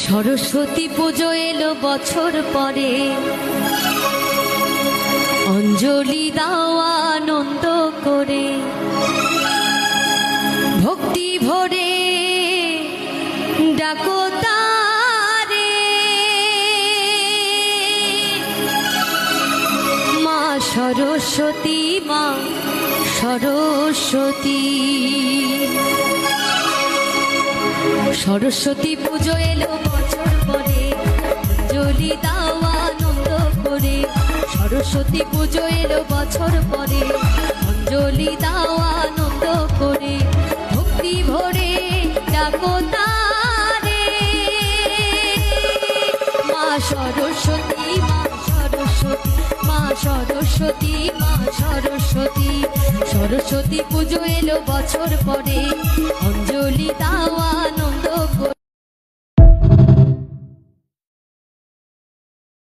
সরস্বতী পুজো এলো বছর পরে, অঞ্জলি দাও আনন্দ করে, ভক্তি ভরে ডাকো তারে। মা সরস্বতী, মা সরস্বতী। সরস্বতী পুজো এলো বছর পরে, অঞ্জলি দাও আনন্দ করে। সরস্বতী পুজো এলো বছর পরে, অঞ্জলি দাও আনন্দ করে, ভক্তি ভরে ডাকো তারে। মা সরস্বতী, মা সরস্বতী, মা সরস্বতী, মা সরস্বতী। সরস্বতী পুজো এলো বছর পরে, অঞ্জলি দাও আনন্দ করে।